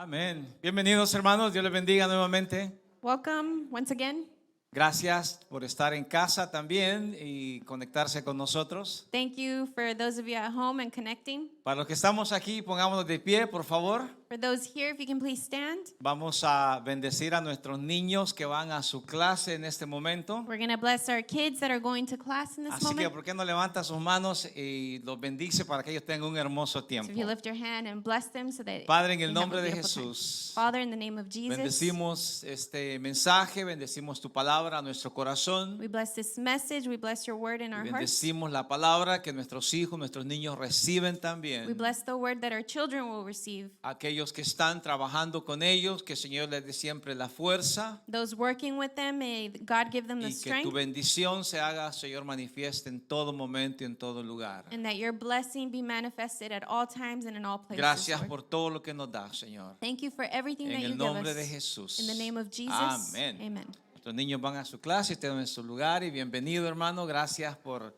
Amén. Bienvenidos, hermanos. Dios les bendiga nuevamente. Welcome once again. Gracias por estar en casa también y conectarse con nosotros. Thank you for those of you at home and connecting. Para los que estamos aquí, pongámonos de pie, por favor. For those here, if you can please stand. Vamos a bendecir a nuestros niños que van a su clase en este momento. We're going to bless our kids that are going to class in this Así que, moment. ¿por qué no levanta sus manos y los bendice para que ellos tengan un hermoso So tiempo? if you lift your hand and bless them so that Padre, en they el have a nombre de beautiful time. Jesús, Father, in the name of Jesus, bendecimos este mensaje, bendecimos tu palabra a nuestro corazón. we bless this message. We bless your word in our hearts. Bendecimos la palabra que nuestros hijos, nuestros niños reciben We también. bless the word that our children will receive. Aquellos que están trabajando con ellos, que el Señor les dé siempre la fuerza Those working with them, may God give them the y que tu strength. bendición se haga, Señor, manifieste en todo momento y en todo lugar. And that your blessing be manifested at all times and in all places. Gracias Lord. por todo lo que nos das, Señor. Thank you for everything En that you el give nombre us. de Jesús. In the name of Jesus. Amén. Amen. Nuestros niños van a su clase, estén en su lugar y bienvenido, hermano. Gracias por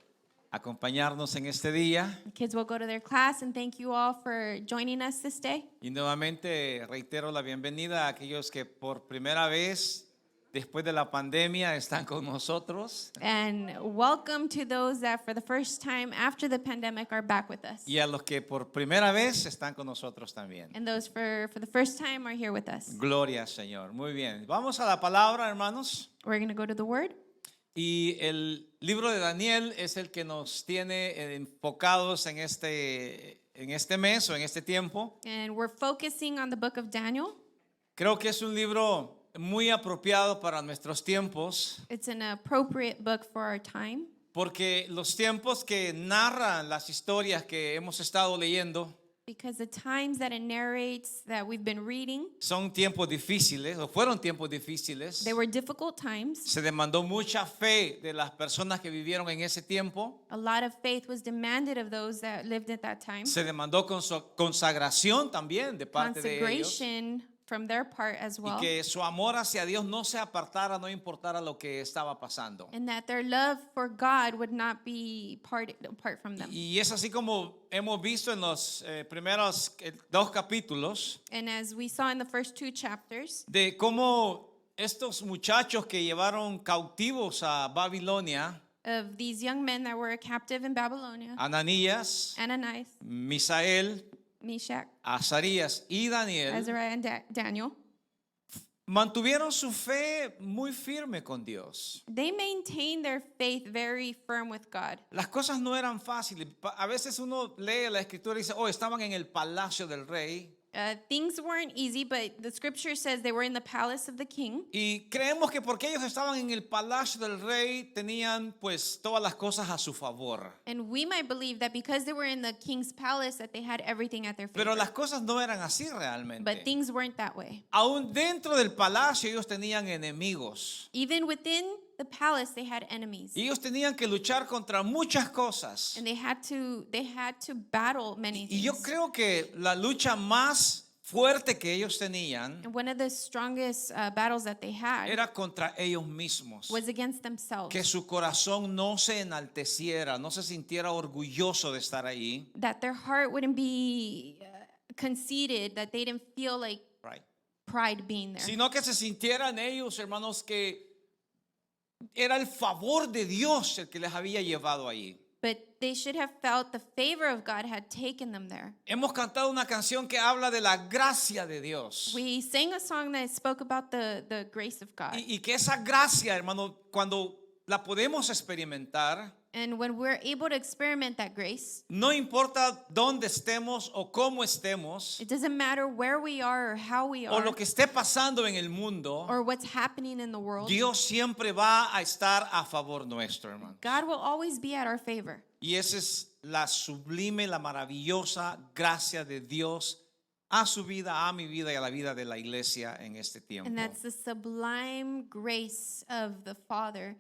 acompañarnos en este día. The kids will go to their class, and thank you all for joining us this day. Y nuevamente reitero la bienvenida a aquellos que por primera vez después de la pandemia están con nosotros And welcome to those that for the first time after the pandemic are back with us. y a los que por primera vez están con nosotros también. And those for the first time are here with us. Gloria al Señor. Muy bien. Vamos a la palabra, hermanos. We're going to go to the word. Y el libro de Daniel es el que nos tiene enfocados en este mes o en este tiempo. And we're focusing on the book of Daniel. Creo que es un libro muy apropiado para nuestros tiempos, It's an appropriate book for our time porque los tiempos que narran las historias que hemos estado leyendo because the times that it narrates that we've been reading, son tiempos difíciles o fueron tiempos difíciles. they were difficult times. Se demandó mucha fe de las personas que vivieron en ese tiempo. A lot of faith was demanded of those that lived at that time. Se demandó consagración también de parte de ellos. Consecration from their part as Y well. que su amor hacia Dios no se apartara, no importara lo que estaba pasando. And that their love for God would not be apart from them. Y es así como hemos visto en los primeros dos capítulos And as we saw in the first two chapters, de cómo estos muchachos que llevaron cautivos a Babilonia, of these young men that were captive in Babylonia, Ananías, Ananias, Misael, Meshach, Azarías y Daniel, Azariah, and Daniel, mantuvieron su fe muy firme con Dios. they maintained their faith very firm with God. Las cosas no eran fáciles. A veces uno lee la escritura y dice, oh, estaban en el palacio del rey. Things weren't easy, but the scripture says they were in the palace of the king. Y creemos que porque ellos estaban en el palacio del rey, tenían pues todas las cosas a su favor. And we might believe that because they were in the king's palace that they had everything at their Pero favor. las cosas no eran así realmente. But things weren't that way. Aún dentro del palacio ellos tenían enemigos. Even within the palace, they had enemies. Y ellos tenían que luchar contra muchas cosas. And they had to battle many Y yo things. creo que la lucha más fuerte que ellos tenían And one of the strongest battles that they had era contra ellos mismos. was against themselves. Que su corazón no se enalteciera, no se sintiera orgulloso de estar ahí. That their heart wouldn't be conceited, that they didn't feel like Right. pride being there. Sino que se sintieran ellos, hermanos, que era el favor de Dios el que les había llevado ahí. But they should have felt the favor of God had taken them there. Hemos cantado una canción que habla de la gracia de Dios. We sang a song that spoke about the grace of God. Y que esa gracia, hermano, cuando la podemos experimentar, And when we're able to experiment that grace, no importa dónde estemos o cómo estemos, it doesn't matter where we are or how we o are lo que esté pasando en el mundo, or what's happening in the world, Dios siempre va a estar a favor nuestro, hermano. God will always be at our favor. Y esa es la sublime, la maravillosa gracia de Dios a su vida, a mi vida y a la vida de la iglesia en este tiempo. And that's the sublime grace of the Father,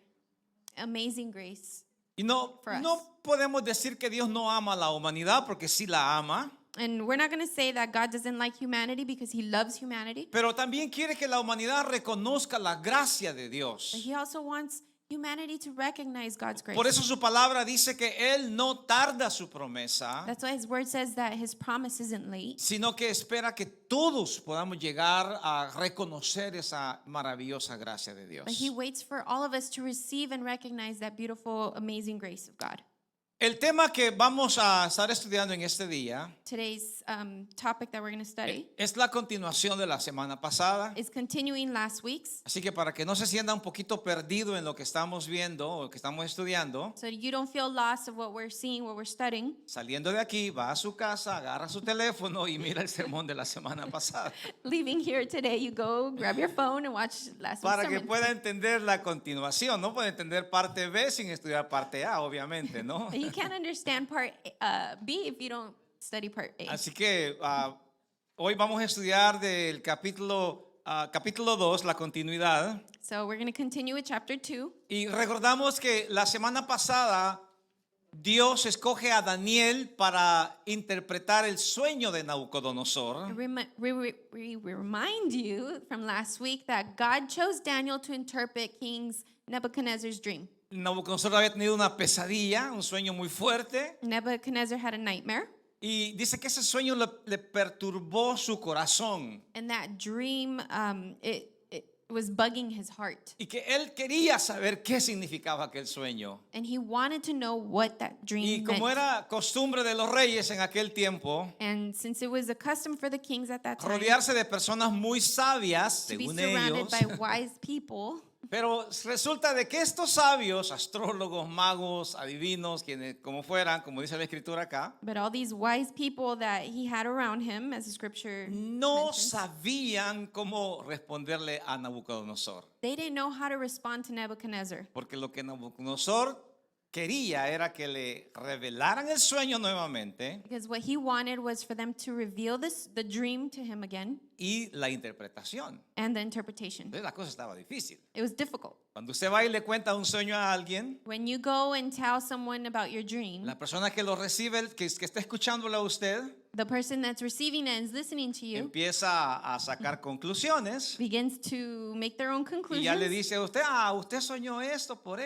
amazing grace. Y no for us. podemos decir que Dios no ama a la humanidad porque sí la ama, And we're not going to say that God doesn't like humanity because he loves humanity. pero también quiere que la humanidad reconozca la gracia de But Dios. he also wants humanity to recognize God's grace. Por eso su palabra dice que Él no tarda su promesa, That's why his word says that his promise isn't late, sino que espera que todos podamos llegar a reconocer esa maravillosa gracia de Dios. but he waits for all of us to receive and recognize that beautiful, amazing grace of God. El tema que vamos a estar estudiando en este día Today's topic that we're going to study es la continuación de la semana pasada. is continuing last week's. Así que para que no se sienta un poquito perdido en lo que estamos viendo o que estamos estudiando, So you don't feel lost of what we're seeing, what we're studying. saliendo de aquí, va a su casa, agarra su teléfono y mira el sermón de la semana pasada Leaving here today, you go grab your phone and watch last week's para que sermon. pueda entender la continuación. No puede entender parte B sin estudiar parte A, obviamente, ¿no? You can't understand part B if you don't study part A. Así que hoy vamos a estudiar del capítulo 2, la continuidad. So we're going to continue with chapter 2. Y recordamos que la semana pasada Dios escoge a Daniel para interpretar el sueño de Nabucodonosor. We remind you from last week that God chose Daniel to interpret King Nebuchadnezzar's dream. Nabucodonosor había tenido una pesadilla, un sueño muy fuerte. Nebuchadnezzar had a nightmare, Y dice que ese sueño le perturbó su corazón. and that dream it was bugging his heart. Y que él quería saber qué significaba aquel sueño. And he wanted to know what that Y dream como meant. era costumbre de los reyes en aquel tiempo, And since it was a custom for the kings at that time rodearse de personas muy sabias, to be según surrounded ellos. by wise people, Pero resulta de que estos sabios, astrólogos, magos, adivinos, quienes como fueran, como dice la escritura acá, but all these wise people that he had around him, as the scripture no mentions, sabían cómo responderle a Nabucodonosor. they didn't know how to respond to Nebuchadnezzar. Porque lo que Nabucodonosor quería era que le revelaran el sueño nuevamente Because what he wanted was for them to reveal the dream to him again y la interpretación. and the interpretation. Entonces la cosa estaba difícil. It was difficult. Cuando usted va y le cuenta un sueño a alguien, When you go and tell someone about your dream, la persona que lo recibe, que está escuchándolo a usted, the person that's receiving it and is listening to you empieza a sacar conclusiones. begins to make their own Y ya le conclusions. dice a usted, usted soñó esto, por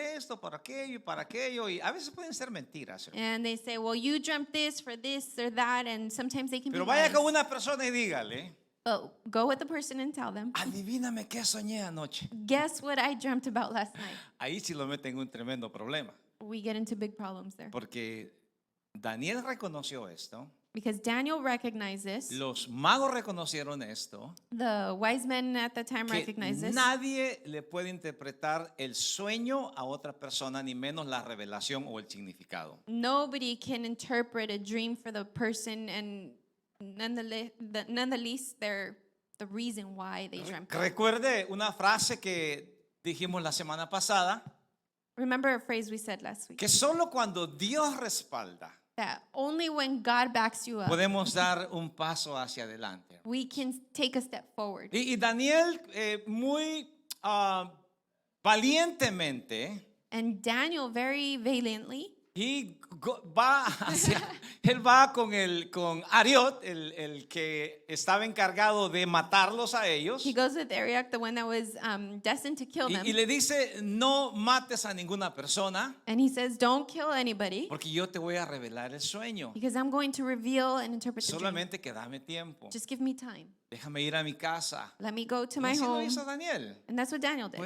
aquello y para aquello. Y a veces pueden ser mentiras. And they say, well, you dreamt this for this or that, and sometimes they can Pero be vaya lies. con una persona y dígale, But go with the person and tell them, adivíname qué soñé anoche. guess what I dreamt about last night? Ahí sí lo meten en un tremendo problema. We get into big problems there. Porque Daniel reconoció esto, Because Daniel recognized this. los magos reconocieron esto, The wise men at the time que recognized this. nadie le puede interpretar el sueño a otra persona, ni menos la revelación o el significado. Nobody can interpret a dream for the person, and nonetheless, the reason why they dreamt it. Recuerde una frase que dijimos la semana pasada, Remember a phrase we said last week, que solo cuando Dios respalda that only when God backs you up, podemos dar un paso hacia adelante. we can take a step forward. Y Daniel muy valientemente And Daniel very valiantly, él va con Ariot, el que estaba encargado de matarlos a ellos, he goes with Arioch, the one that was destined to kill them, y le dice, no mates a ninguna persona and he says, don't kill anybody, porque yo te voy a revelar el sueño. because I'm going to reveal and interpret the dream. Solamente que dame tiempo. Just give me time. Déjame ir a mi casa. Let me go to Y my así lo home. hizo Daniel. And that's what Daniel did.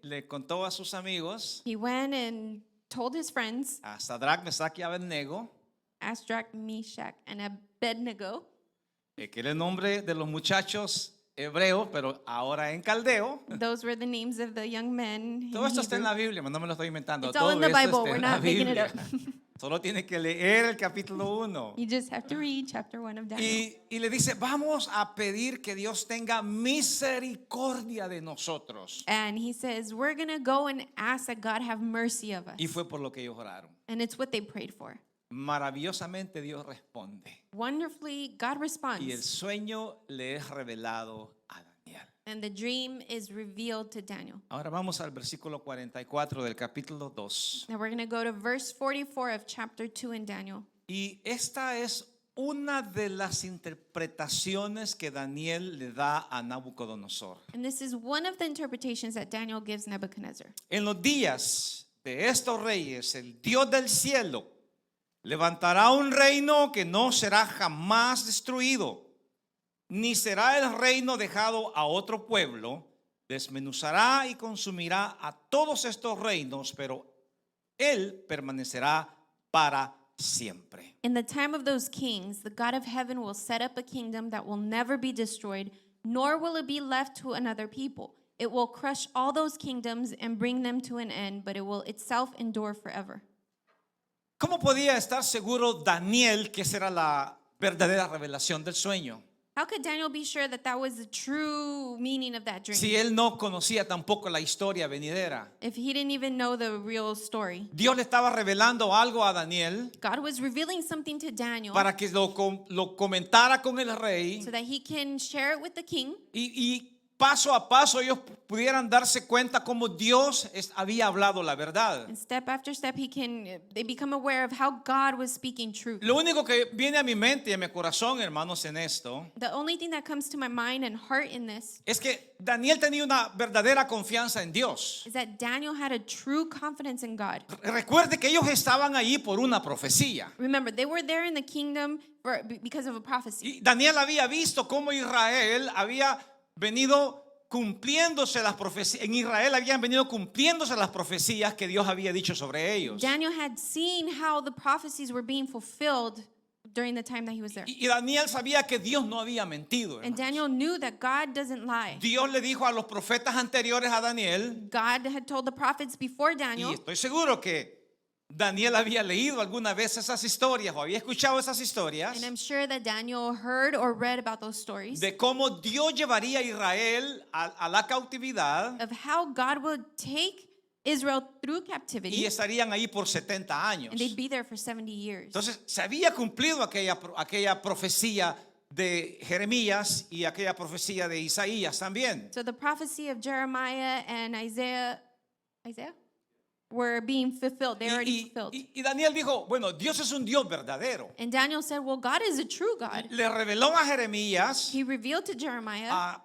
Le contó a sus amigos, He went and told his friends, a Sadrach, Mesach y Abednego, Shadrach, Meshach, and Abednego. que era el nombre de los muchachos hebreos, pero ahora en caldeo. Those were the names of the young men. in Todo esto está en Hebrew. la Biblia, no me lo estoy inventando. It's all in Todo the esto Bible. está We're en la not making it Biblia. up. Solo tiene que leer el capítulo 1. You just have to read chapter 1 of Daniel. Y le dice, vamos a pedir que Dios tenga misericordia de nosotros. And he says, we're going to go and ask that God have mercy of us. Y fue por lo que ellos oraron. And it's what they prayed for. Maravillosamente Dios responde. Wonderfully, God Y el responds. sueño le es revelado a Daniel. And the dream is revealed to Daniel. Ahora vamos al versículo 44 del capítulo 2. Now we're going to go to verse 44 of chapter 2 in Daniel. Y esta es una de las interpretaciones que Daniel le da a Nabucodonosor. And this is one of the interpretations that Daniel gives Nebuchadnezzar. En los días de estos reyes, el Dios del cielo levantará un reino que no será jamás destruido, ni será el reino dejado a otro pueblo. Desmenuzará y consumirá a todos estos reinos, pero él permanecerá para siempre. In the time of those kings, the God of heaven will set up a kingdom that will never be destroyed, nor will it be left to another people. It will crush all those kingdoms and bring them to an end, but it will itself endure forever. ¿Cómo podía estar seguro Daniel que esa era la verdadera revelación del sueño? How could Daniel be sure that that was the true meaning of that dream? Si él no conocía tampoco la historia venidera. If he didn't even know the real story. Dios le estaba revelando algo a Daniel God was revealing something to Daniel para que lo comentara con el rey so that he can share it with the king. y paso a paso ellos pudieran darse cuenta cómo Dios había hablado la verdad. And step after step, they become aware of how God was speaking truth. Lo único que viene a mi mente y a mi corazón, hermanos, en esto, The only thing that comes to my mind and heart in this es que Daniel tenía una verdadera confianza en Dios. is that Daniel had a true confidence in God. Recuerde que ellos estaban allí por una profecía. Remember, they were there in the kingdom because of a prophecy. Y Daniel había visto cómo Israel había venido cumpliéndose las profecías. En Israel habían venido cumpliéndose las profecías que Dios había dicho sobre ellos. Daniel had seen how the prophecies were being fulfilled during the time that he was there. Y Daniel sabía que Dios no había mentido. And Hermanos. Daniel knew that God doesn't lie. Dios le dijo a los profetas anteriores a Daniel, God had told the prophets before y Daniel, estoy seguro que Daniel había leído alguna vez esas historias o había escuchado esas historias and I'm sure that Daniel heard or read about those stories de cómo Dios llevaría a Israel a la cautividad of how God would take Israel through y captivity estarían ahí por 70 años. and they'd be there for 70 years. Entonces se había cumplido aquella profecía de Jeremías y aquella profecía de Isaías también. So the prophecy of Jeremiah and Isaiah were being fulfilled. They already fulfilled. Y Daniel dijo, bueno, Dios es un Dios verdadero. And Daniel said, well, God is a true God. Le reveló a Jeremías, He revealed to Jeremiah,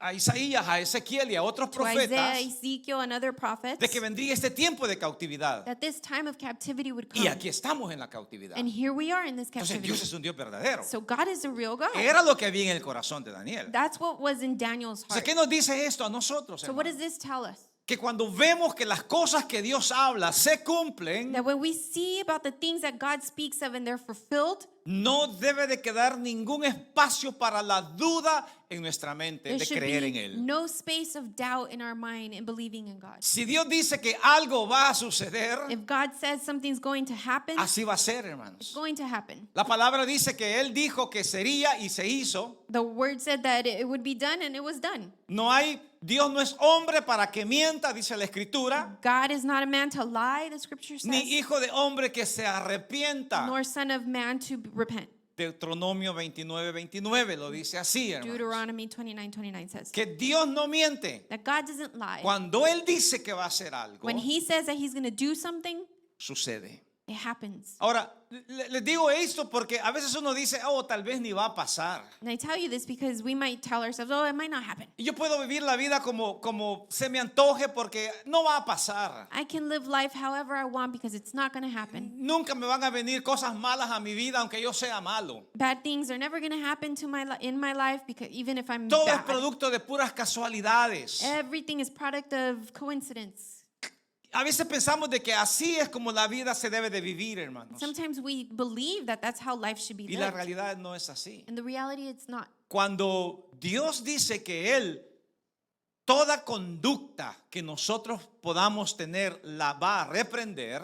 a Isaías, a Ezequiel y a otros to Isaiah, profetas Ezekiel, and other prophets de que vendría este tiempo de cautividad. that this time of captivity would Y come. aquí estamos en la cautividad. And here we are in this Entonces captivity. Dios es un Dios verdadero. So God is a real God. Era lo que había en el corazón de Daniel. That's what was in Daniel's Entonces, heart. ¿qué nos dice esto a nosotros, So what hermanos? does this tell us? Que cuando vemos que las cosas que Dios habla se cumplen, That when we see about the things that God speaks of and they're fulfilled, no debe de quedar ningún espacio para la duda en nuestra mente there de should creer en be Él. no space of doubt in our mind in believing in God. Si Dios dice que algo va a suceder, If God says something's going to happen, it's así va a ser, hermanos. going to happen. La palabra dice que Él dijo que sería y se hizo. The word said that it would be done and it was done. Dios no es hombre para que mienta, dice la Escritura, God is not a man to lie, the scripture ni says, hijo de hombre que se arrepienta. nor son of man to repent. Deuteronomio 29:29 lo dice así, hermanos. Deuteronomy 29:29 says Que Dios no miente. that God doesn't lie. Cuando Él dice que va a hacer algo, When he says that he's going to do something, sucede. it happens. Ahora, les digo esto porque a veces uno dice, oh, tal vez ni va a pasar. And I tell you this because we might tell ourselves, oh, it might not happen. Y yo puedo vivir la vida como se me antoje porque no va a pasar. I can live life however I want because it's not going to happen. Nunca me van a venir cosas malas a mi vida aunque yo sea malo. Bad things are never going to happen to in my life because even if I'm Todo es bad, producto de puras casualidades. everything is product of coincidence. A veces pensamos de que así es como la vida se debe de vivir, hermanos. Sometimes we believe that that's how life should be Y la lived. realidad no es así. And the reality, it's not. Cuando Dios dice que Él, toda conducta que nosotros podamos tener, la va a reprender,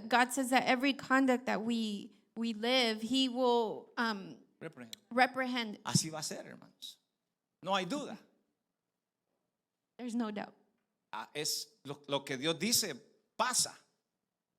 God says that every conduct that we live, he will reprehend. así va a ser, hermanos. No hay duda. There's no doubt. Es lo que Dios dice, pasa.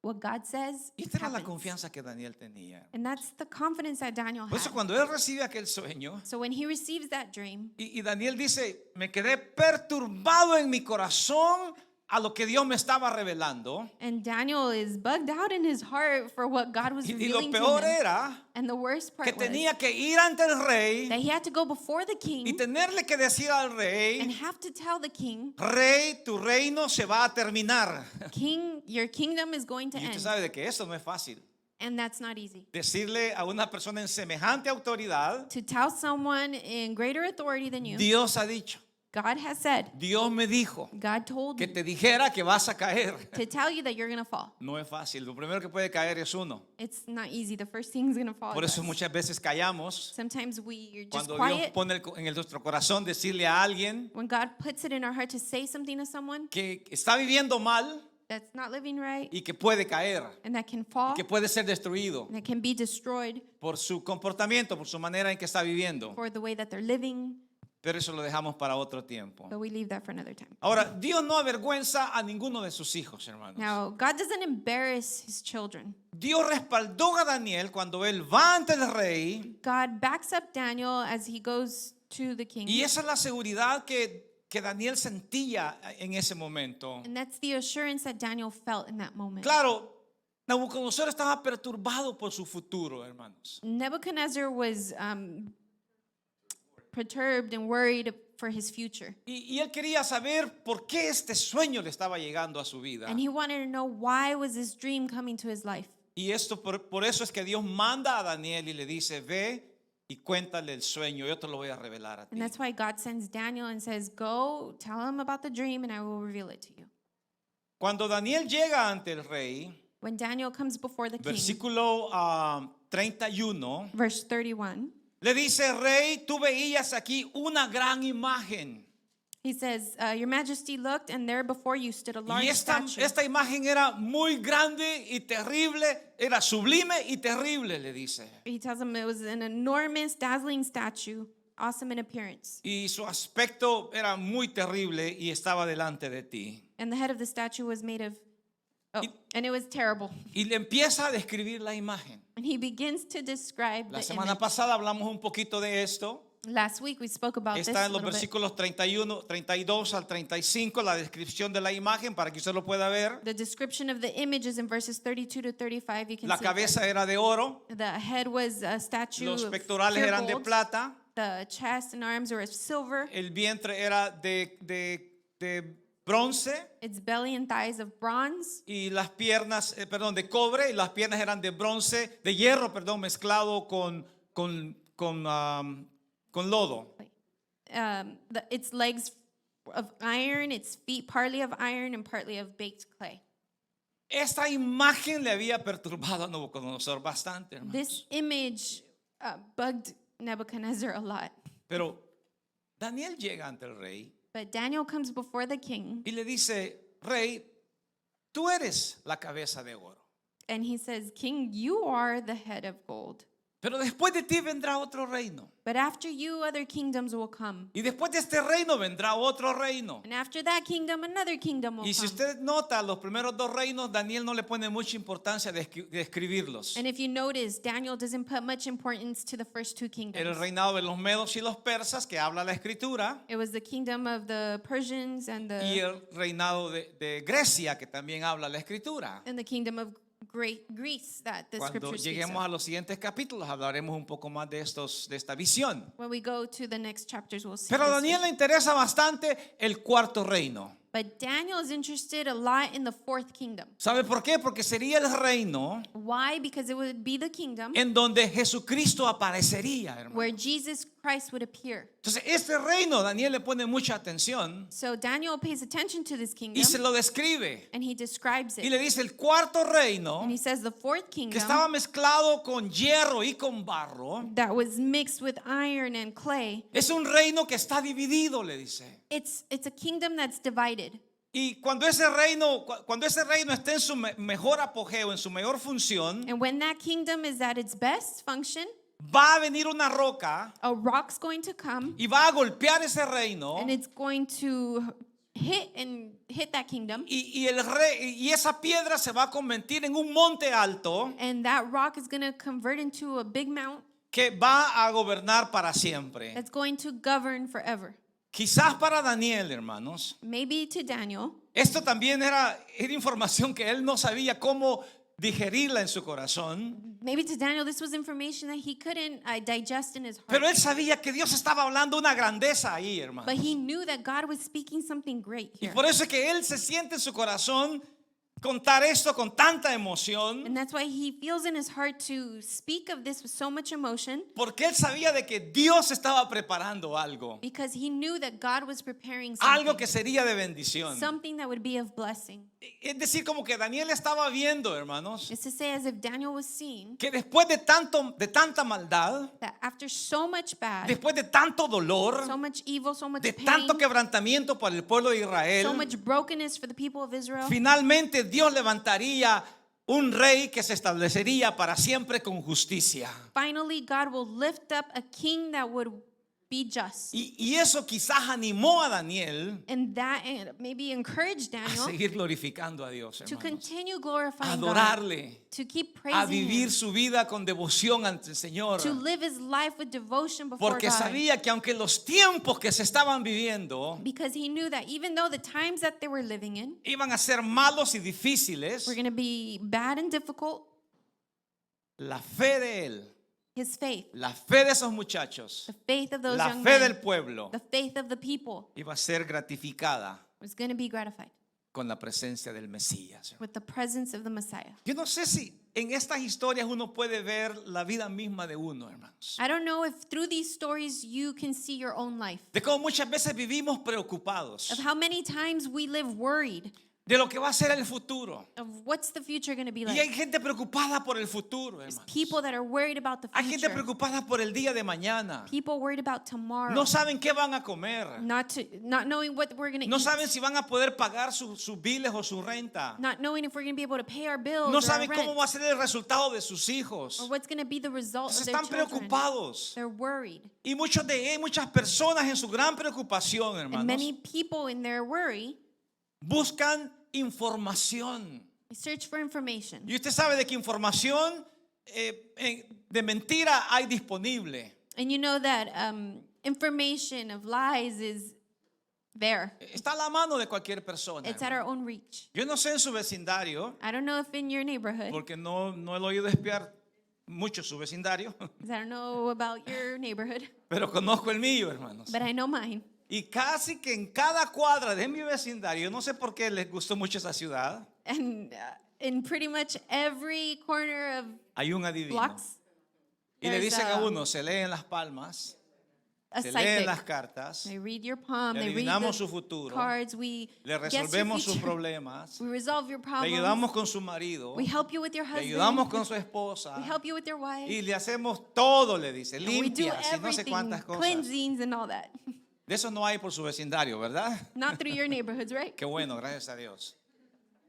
What God says, Y esta era la happens. confianza que Daniel tenía. And that's the confidence that Daniel Por eso had. cuando él recibe aquel sueño, So when he receives that dream, y Daniel dice, me quedé perturbado en mi corazón a lo que Dios me estaba revelando. And Daniel is bugged out in his heart for what God was Y lo revealing to peor him. era And the worst que part was tenía que ir ante el rey that he had to go before the y king tenerle que decir al and rey, have to tell the king, rey, tu reino se va a terminar. King, your kingdom is going to Y usted end. sabe de que eso no es fácil. And that's not easy. Decirle a una persona en semejante autoridad, To tell someone in greater authority than you, Dios ha dicho, God has said, Dios me dijo God told que me te dijera que vas a caer. to tell you that you're going to fall. No es fácil, lo primero que puede caer es uno. It's not easy. The first thing's going to fall. Por is eso us. muchas veces callamos. Sometimes we're just Cuando Dios quiet. pone en nuestro corazón decirle a alguien When God puts it in our heart to say something to someone que está viviendo mal that's not living right y que puede caer, and that can fall que puede ser destruido and that can be destroyed por su comportamiento, por su manera en que está viviendo. for the way that they're living, Pero eso lo dejamos para otro tiempo. but we leave that for another time. Ahora, Dios no avergüenza a ninguno de sus hijos, hermanos. Now, God doesn't embarrass his children. Dios respaldó a Daniel cuando él va ante el rey, God backs up Daniel as he goes to the king. y esa es la seguridad que Daniel sentía en ese momento. And that's the assurance that Daniel felt in that moment. Claro, Nabucodonosor estaba perturbado por su futuro, hermanos. Nebuchadnezzar was perturbed and worried for his future. Y él quería saber por qué este sueño le estaba llegando a su vida. And he wanted to know why was this dream coming to his life. Y esto por eso es que Dios manda a Daniel y le dice, ve y cuéntale el sueño, yo te lo voy a revelar a ti. And that's why God sends Daniel and says, go tell him about the dream and I will reveal it to you. Cuando Daniel llega ante el rey, When Daniel comes before the king, versículo 31, verse 31, le dice, rey, tú veías aquí una gran imagen. he says, Your Majesty looked and there before you stood a large Y statue. esta imagen era muy grande y terrible, era sublime y terrible, le dice. He tells him it was an enormous, dazzling statue, awesome in appearance. Y su aspecto era muy terrible y estaba delante de ti. And the head of the statue was made of, Y- and it was terrible. Y le empieza a describir la imagen. And he begins to describe La the semana image. pasada hablamos un poquito de esto. Last week we spoke about this Está a en los little bit. versículos 31, 32 al 35, la descripción de la imagen para que usted lo pueda ver. The description of the image is in verses 32 to 35. You can La see cabeza era de oro, the head was a statue los of pectorales pure eran de gold. plata, The chest and arms were of silver. el vientre era de bronce Its belly and thighs of bronze. y las piernas, de cobre, y las piernas eran de bronce, de hierro, mezclado con lodo. Its legs of iron, its feet partly of iron and partly of baked clay. Esta imagen le había perturbado a Nabucodonosor bastante, hermano. This image bugged Nebuchadnezzar a lot. Pero Daniel llega ante el rey But Daniel comes before the king y le dice, rey, tú eres la cabeza de oro. and he says, King, you are the head of gold. Pero después de ti vendrá otro reino. But after you, other kingdoms will come. Y después de este reino vendrá otro reino. And after that kingdom, another kingdom will Y si come. usted nota, los primeros dos reinos, Daniel no le pone mucha importancia de escribirlos. And if you notice, Daniel doesn't put much importance to the first two Era kingdoms. el reinado de los medos y los persas, que habla la escritura, It was the kingdom of the Persians and y the el reinado de Grecia, que también habla la escritura. kingdom of Great Greece that the Cuando scripture speaks lleguemos a of. los siguientes capítulos, hablaremos un poco más de esta visión. When we go to the next chapters, we'll see. Pero a this Daniel le vision. interesa bastante el cuarto reino. But Daniel is interested a lot in the fourth kingdom. ¿Sabe por qué? Porque sería el reino Why? Because it would be the kingdom en donde Jesucristo aparecería, hermano. where Jesus Christ would appear. Entonces, este reino, Daniel le pone mucha atención So Daniel pays attention to this y kingdom se lo describe. and he describes Y it. le dice, el cuarto reino, And he says the fourth que kingdom estaba mezclado con hierro y con barro, that was mixed with iron and clay, es un reino que está dividido, le dice. it's a kingdom that's divided. Y cuando ese reino esté en su mejor apogeo, en su mejor función, And when that kingdom is at its best function, va a venir una roca a rock's going to come y va a golpear ese reino, and it's going to hit that kingdom, y esa piedra se va a convertir en un monte alto and that rock is going to convert into a big mount que va a gobernar para siempre. that's going to govern forever. Quizás para Daniel, hermanos, maybe to Daniel, esto también era información que él no sabía cómo digerirla en su corazón. maybe to Daniel, this was information that he couldn't digest in his heart. Pero él sabía que Dios estaba hablando una grandeza ahí, hermano. But he knew that God was speaking something great Y here. por eso es que él se siente en su corazón contar esto con tanta emoción. And that's why he feels in his heart to speak of this with so much emotion, Porque él sabía de que Dios estaba preparando algo. because he knew that God was preparing Algo something, que sería de bendición. something that would be of blessing. Es decir, como que Daniel estaba viendo, hermanos, It's to say, as if Daniel was seeing que después de tanta maldad, that after so much bad, después de tanto dolor, so much evil, so much de pain, tanto quebrantamiento para el pueblo de so Israel, much brokenness for the people of Israel, finalmente Dios levantaría un rey que se establecería para siempre con justicia. finally God will lift up a king that would be just. Y eso quizás animó a Daniel And that maybe encouraged a Daniel seguir glorificando a Dios, to hermanos, continue a glorifying God, adorarle, to keep a praising vivir Him, su vida con devoción ante el Señor. to live his life with devotion before Porque God. sabía que aunque los tiempos que se estaban viviendo Because he knew that even though the times that they were living in iban a ser malos y difíciles, were going to be bad and difficult, la fe de él, his faith, la fe de esos muchachos, the faith of those la young fe men, del pueblo the faith of the people iba a ser gratificada was going to be gratified con la presencia del Mesías. with the presence of the Messiah. Yo no sé si en estas historias uno puede ver la vida misma de uno, hermanos. I don't know if through these stories you can see your own life, De cómo muchas veces vivimos preocupados of how many times we live worried de lo que va a ser el futuro. of what's the future going to be Y hay like. gente preocupada por el futuro, There's hermanos. people that are worried about the Hay gente future. preocupada por el día de mañana. People worried about tomorrow. No saben qué van a comer. Not knowing what we're going to No eat. saben si van a poder pagar sus biles o su renta. Not knowing if we're going to be able to pay our bills No or our saben rent, cómo va a ser el resultado de sus hijos. or what's going to be the result of their Están children. preocupados. They're worried. Y muchas personas en su gran preocupación, And hermanos, many people in their worry, buscan información. they search for information. Y usted sabe de que información de mentira hay disponible. And you know that information of lies is there. Está a la mano de cualquier persona. It's at our own reach. Yo no sé en su vecindario, I don't know if in your neighborhood, porque no he oído espiar mucho su vecindario, 'cause I don't know about your neighborhood, pero conozco el mío, hermanos. but I know mine. Y casi que en cada cuadra de mi vecindario, no sé por qué les gustó mucho esa ciudad, And in pretty much every corner of hay un adivino. blocks, Y le there's dicen a a- uno, se leen las palmas, a se leen las psychic. cartas, They read your palm, le they read adivinamos the su futuro, cards, we le guess your resolvemos sus future. problemas, We resolve your le problems. ayudamos con su marido, We help you with your le husband. ayudamos con su esposa We help you with your wife. y le hacemos todo, le dice, And we do limpias y no sé everything, cuántas cosas. cleansings and all that. De eso no hay por su vecindario, ¿verdad? Not through your neighborhoods, right? Qué bueno, gracias a Dios.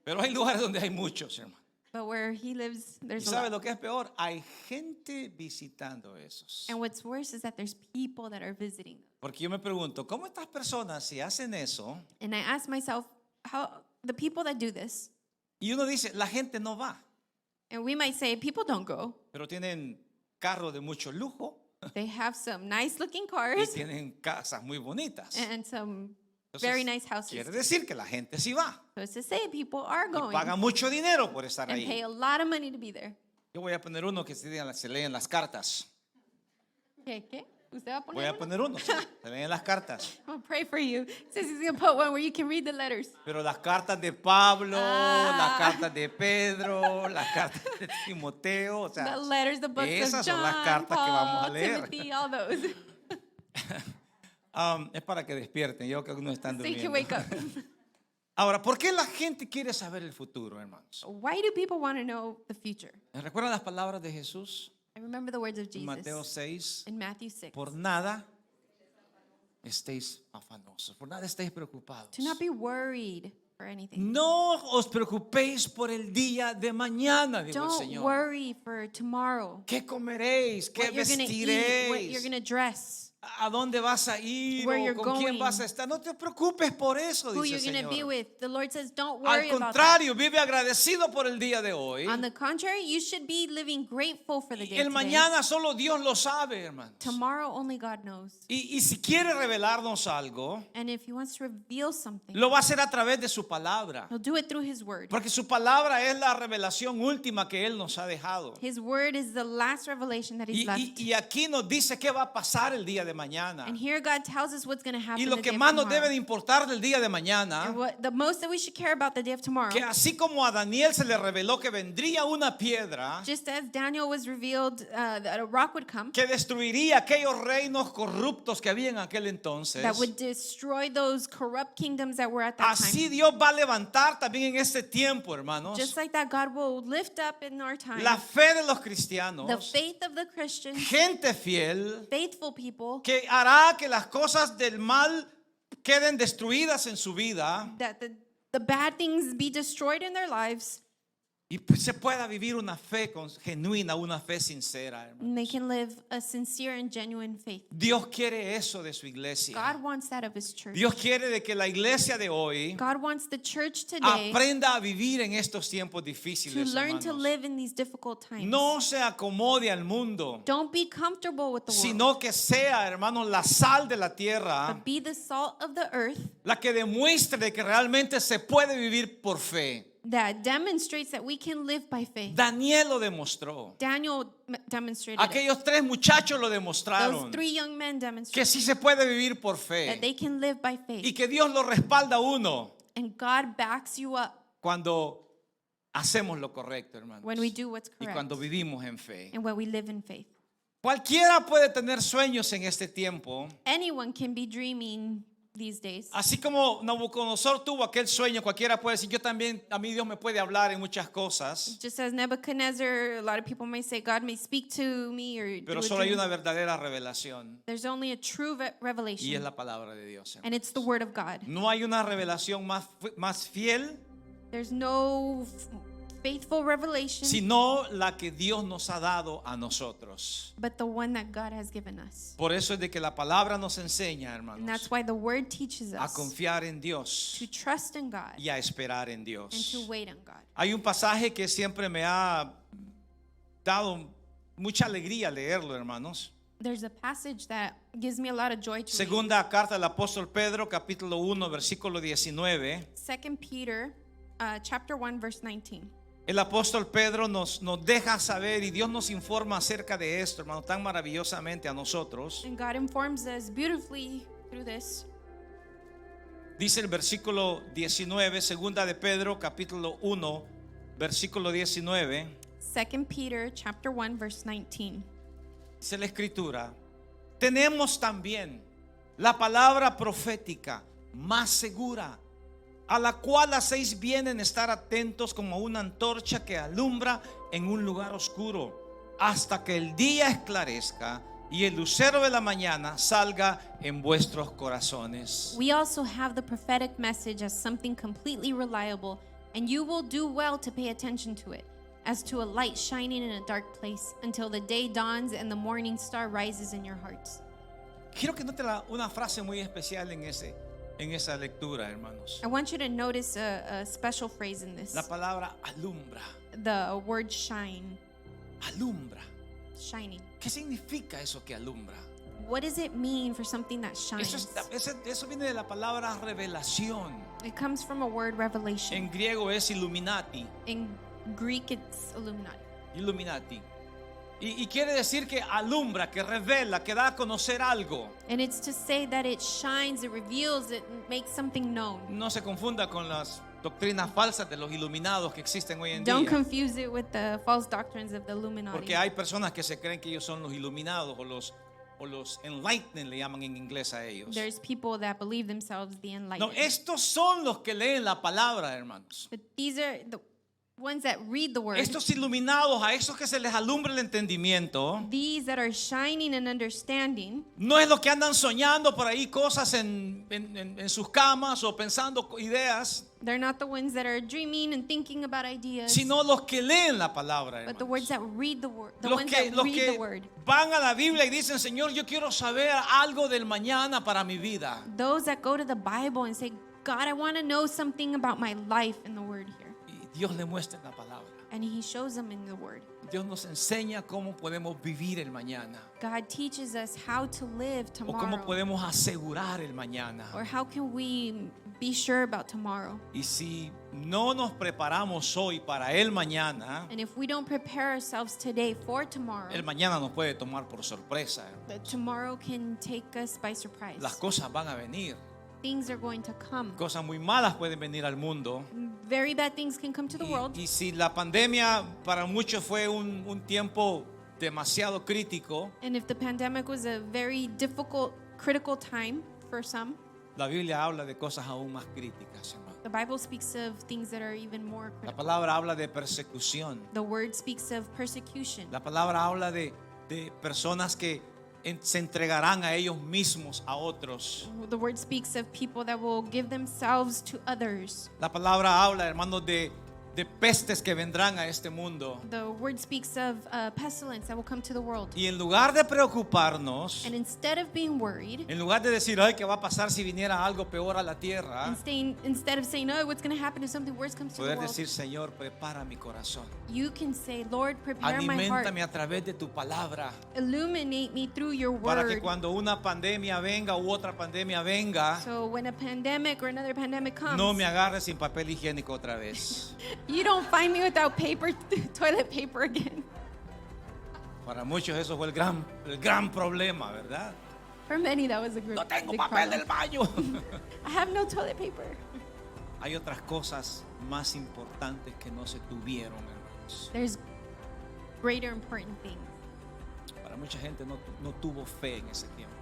Pero hay lugares donde hay muchos, hermano. But where he lives, ¿Y there's a sabe lot. lo que es peor? Hay gente visitando esos. And what's worse is that there's people that are visiting them. Porque yo me pregunto, ¿cómo estas personas si hacen eso? And I ask myself, how the people that do this, Y uno dice, la gente no va, and we might say people don't go. pero tienen carros de mucho lujo They have some nice looking y cars tienen casas muy bonitas. and some Entonces, very nice houses. quiere decir que la gente sí va So it's to say people are y going pagan mucho dinero por estar and pay ahí. a lot of money to be there. Yo voy a poner uno que se leen las cartas. ¿Qué? ¿Usted va a Voy poner a uno? poner uno, sí, se leen las cartas. I'm gonna pray for you. It says he's gonna put one where you can read the letters. Pero las cartas de Pablo, Ah. las cartas de Pedro, las cartas de Timoteo, o sea, The letters, the books esas of son John, las cartas que vamos a Paul, leer. Timothy, all those. Es para que despierten, yo creo que no están So you can durmiendo. wake up. Ahora, ¿por qué la gente quiere saber el futuro, hermanos? Why do people want to know the future? ¿Recuerdan las palabras de Jesús I remember the words of en Mateo Jesus 6? in Matthew 6. Por nada estéis afanosos, por nada estéis preocupados. To not be worried for anything. No os preocupéis por el día de mañana, dijo el Don't Señor. worry for tomorrow. ¿Qué comeréis? ¿Qué What you're going to eat, what you're vestiréis? going to dress. a dónde vas a ir Where o you're con quién going. vas a estar. No te preocupes por eso, who dice you're el going to be Señor. with. The Lord says, don't Al worry about that. contrario, vive agradecido por el día de hoy. On the contrary, you should be living grateful for the Y day el today. mañana solo Dios lo sabe, hermanos. Tomorrow, only God knows. Y si quiere revelarnos algo, And if He wants to reveal something, lo va a hacer a través de su palabra. He'll do it through His Word. Porque su palabra es la revelación última que Él nos ha dejado. His Word is the last revelation that He's left. Y aquí nos dice qué va a pasar el día de mañana. And here God tells us what's going to happen Y lo the que day of más nos tomorrow. debe de importar del día de mañana, And the most that we should care about the day of tomorrow, que así como a Daniel se le reveló que vendría una piedra just as Daniel was revealed that a rock would come que destruiría aquellos reinos corruptos que había en aquel entonces, that would destroy those corrupt kingdoms that were at that time. así Dios va a levantar también en este tiempo, hermanos, Just like that, God will lift up in our time la fe de los the cristianos, faith of the Christians, gente fiel, faithful people, que hará que las cosas del mal queden destruidas en su vida that the bad things be destroyed in their lives, y pues se pueda vivir una fe genuina, una fe sincera, hermano. and they can live a sincere and genuine faith. Dios quiere eso de su iglesia. God wants that of His church. Dios quiere de que la iglesia de hoy God wants the church today aprenda a vivir en estos tiempos to difíciles, learn to hermanos. live in these difficult times. No se acomode al mundo, Don't be comfortable with the world, sino que sea, hermanos, la sal de la tierra, but be the salt of the earth la que demuestre de que realmente se puede vivir por fe. that demonstrates that we can live by faith. Daniel lo demostró. Daniel demonstrated it. Aquellos tres muchachos lo Those demostraron. 3 young men Que demonstrated sí se puede vivir por that fe. they can live by Y faith. que Dios lo respalda a uno And God backs you up cuando hacemos lo correcto, hermanos. when we do what's Y correct cuando vivimos en fe. and when we live in faith. Cualquiera puede tener sueños en este tiempo. Anyone can be dreaming these days. Así como Nabucodonosor tuvo aquel sueño, cualquiera puede decir, yo también, a mí Dios me puede hablar en muchas cosas, Just as Nebuchadnezzar, a lot of people may say, God may speak to me or pero do a solo hay dream. una verdadera revelación There's only a true y es revelation, la palabra de Dios. and it's the Word of God. No hay una revelación más fiel, There's no faithful revelation, sino la que Dios nos ha dado a nosotros. but the one that God has given us. Por eso es de que la palabra nos enseña, And hermanos, that's why the Word teaches a us confiar en Dios to trust in God y a esperar en and Dios. to wait on God. Hay un pasaje que siempre me ha dado mucha alegría leerlo, hermanos. There's a passage that gives me a lot of joy to read. Segunda carta del apóstol Pedro, capítulo 1, versículo 19. 2 Peter chapter 1 verse 19. El apóstol Pedro nos deja saber y Dios nos informa acerca de esto, hermano, tan maravillosamente a nosotros. And God informs us beautifully through this. Dice el versículo 19, segunda de Pedro, capítulo 1, versículo 19. 2 Peter chapter 1 verse 19. Dice la escritura, tenemos también la palabra profética más segura, a la cual hacéis bien en estar atentos como una antorcha que alumbra en un lugar oscuro, hasta que el día esclarezca y el lucero de la mañana salga en vuestros corazones. We also have the prophetic message as something completely reliable, and you will do well to pay attention to it, as to a light shining in a dark place, until the day dawns and the morning star rises in your hearts. Quiero que note una frase muy especial en esa lectura, hermanos. I want you to notice a special phrase in this. La palabra alumbra, The word shine, alumbra. shining. ¿Qué significa eso que alumbra? What does it mean for something that shines? Eso viene de la palabra revelación. It comes from a word revelation. En griego es illuminati. In Greek, it's Illuminati. Illuminati. Y quiere decir que alumbra, que revela, que da a conocer algo. And it's to say that it shines, it reveals, it makes something known. No se confunda con las doctrinas falsas de los iluminados que existen hoy en Don't día. confuse it with the false doctrines of the Illuminati. Porque hay personas que se creen que ellos son los iluminados o los enlightened, le llaman en inglés a ellos. There's people that believe themselves the No, enlightened. estos son los que leen la palabra, hermanos. But these are ones that read the word, estos iluminados, a estos que se les alumbra el entendimiento, these that are shining and understanding, no es los que andan soñando por ahí cosas en sus camas o pensando ideas, they're not the ones that are dreaming and thinking about ideas, sino los que leen la palabra, but the hermanos. words that read the word, the Los ones que, that los read que the word. van a la Biblia y dicen, Señor, yo quiero saber algo del mañana para mi vida. Those that go to the Bible and say, God, I want to know something about my life in the word here. Y Dios le muestra en la palabra. And he shows them in the word. Dios nos enseña cómo podemos vivir el mañana God teaches us how to live o cómo tomorrow, podemos asegurar el mañana. or how can we be sure about tomorrow. Y si no nos preparamos hoy para el mañana, And if we don't prepare ourselves today for tomorrow, el mañana nos puede tomar por sorpresa. that tomorrow can take us by surprise. Las cosas van a venir. Things are going to come. Cosas muy malas pueden venir al mundo. Very bad things can come to the world. Y si la pandemia para muchos fue un tiempo demasiado crítico, And if the pandemic was a very difficult, critical time for some, la Biblia habla de cosas aún más críticas, hermano. the Bible speaks of things that are even more La critical. palabra habla de persecución. The word speaks of persecution. La palabra habla de personas que se entregarán a ellos mismos a otros. The word speaks of people that will give themselves to others. La palabra habla, hermanos, de pestes que vendrán a este mundo. The word speaks of pestilence that will come to the world. Y en lugar de preocuparnos, And instead of being worried, en lugar de decir, ay, ¿qué va a pasar si viniera algo peor a la tierra? instead of saying, oh, what's going to happen if something worse comes to the Poder world, decir, Señor, prepara mi corazón. you can say, Lord, prepare my heart. Aliméntame a través de tu palabra. Illuminate me through your Para que word. cuando una pandemia venga u otra pandemia venga, So when a pandemic or another pandemic comes, no me agarre sin papel higiénico otra vez. you don't find me without toilet paper again. Para muchos eso fue el gran problema, ¿verdad? For many, that was a No tengo big papel problem. del baño. I have no toilet paper. Hay otras cosas más importantes que no se tuvieron, hermanos. There's greater important things. Para mucha gente no tuvo fe en ese tiempo.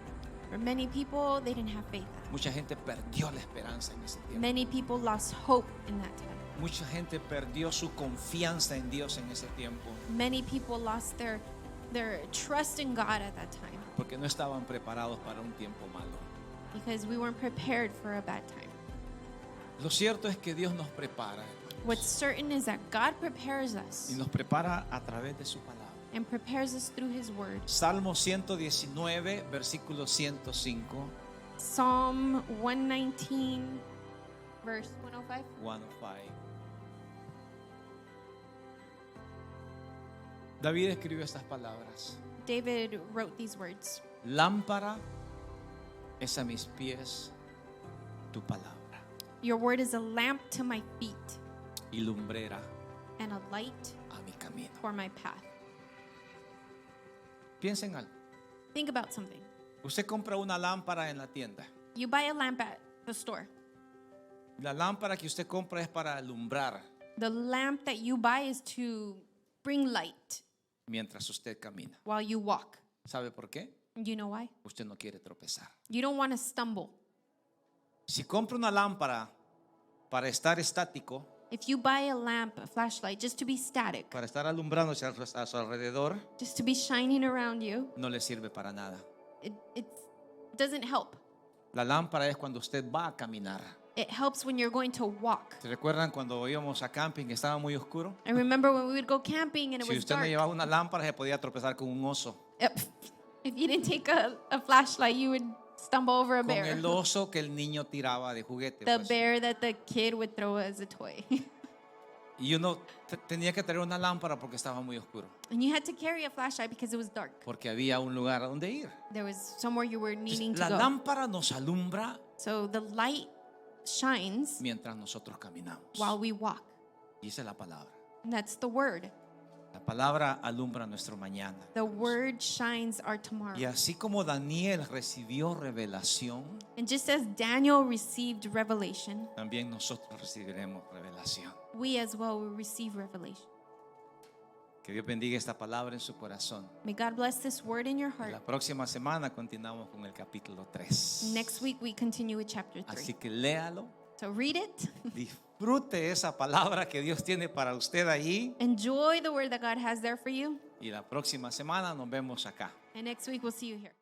For many people, they didn't have faith. Mucha gente perdió la esperanza en ese tiempo. Many people lost hope in that time. Mucha gente perdió su confianza en Dios en ese tiempo Many people lost their trust in God at that time porque no estaban preparados para un tiempo malo. because we weren't prepared for a bad time. Lo cierto es que Dios nos prepara, What's certain is that God prepares y us nos prepara a través de su palabra. and prepares us through His Word. Salmo 119, versículo 105, Psalm 119, verse 105. 105. David escribió estas palabras. David wrote these words. Lámpara es a mis pies tu palabra Your word is a lamp to my feet y lumbrera and a light a mi camino. for my path. Piensen algo. Think about something. Usted compra una lámpara en la tienda. You buy a lamp at the store. La lámpara que usted compra es para alumbrar The lamp that you buy is to bring light mientras usted camina. while you walk. ¿Sabe por qué? You know why? Usted no quiere tropezar. You don't want to stumble. Si compra una lámpara para estar estático, If you buy a lamp, a flashlight, just to be static, para estar alumbrándose a su alrededor, just to be shining around you, no le sirve para nada. it doesn't help. La lámpara es cuando usted va a caminar. It helps when you're going to walk. ¿Se recuerdan cuando íbamos a camping que estaba muy oscuro? I remember when we would go camping and it Si was usted no dark. llevaba una lámpara, se podía tropezar con un oso. If you didn't take a flashlight, you would stumble over a Con bear. el oso que el niño tiraba de juguete. The Pues. bear that the kid would throw as a toy. Y uno tenía que traer una lámpara porque estaba muy oscuro. And you had to carry a flashlight because it was dark. Porque había un lugar a donde ir. There was somewhere you were needing to La go. lámpara nos alumbra So the light shines mientras nosotros caminamos. while we walk. Y esa es la palabra. And that's the word. La palabra alumbra nuestro mañana. The word shines our tomorrow. Y así como Daniel recibió revelación, And just as Daniel received revelation, también nosotros recibiremos revelación. we as well will receive revelation. Que Dios bendiga esta palabra en su corazón. May God bless this word in your La heart. próxima semana continuamos con el capítulo 3. Next week we continue with chapter 3. Así que léalo, So read it, Disfrute esa palabra que Dios tiene para usted ahí. Enjoy the word that God has there for you. Y la próxima semana nos vemos acá. And next week we'll see you here.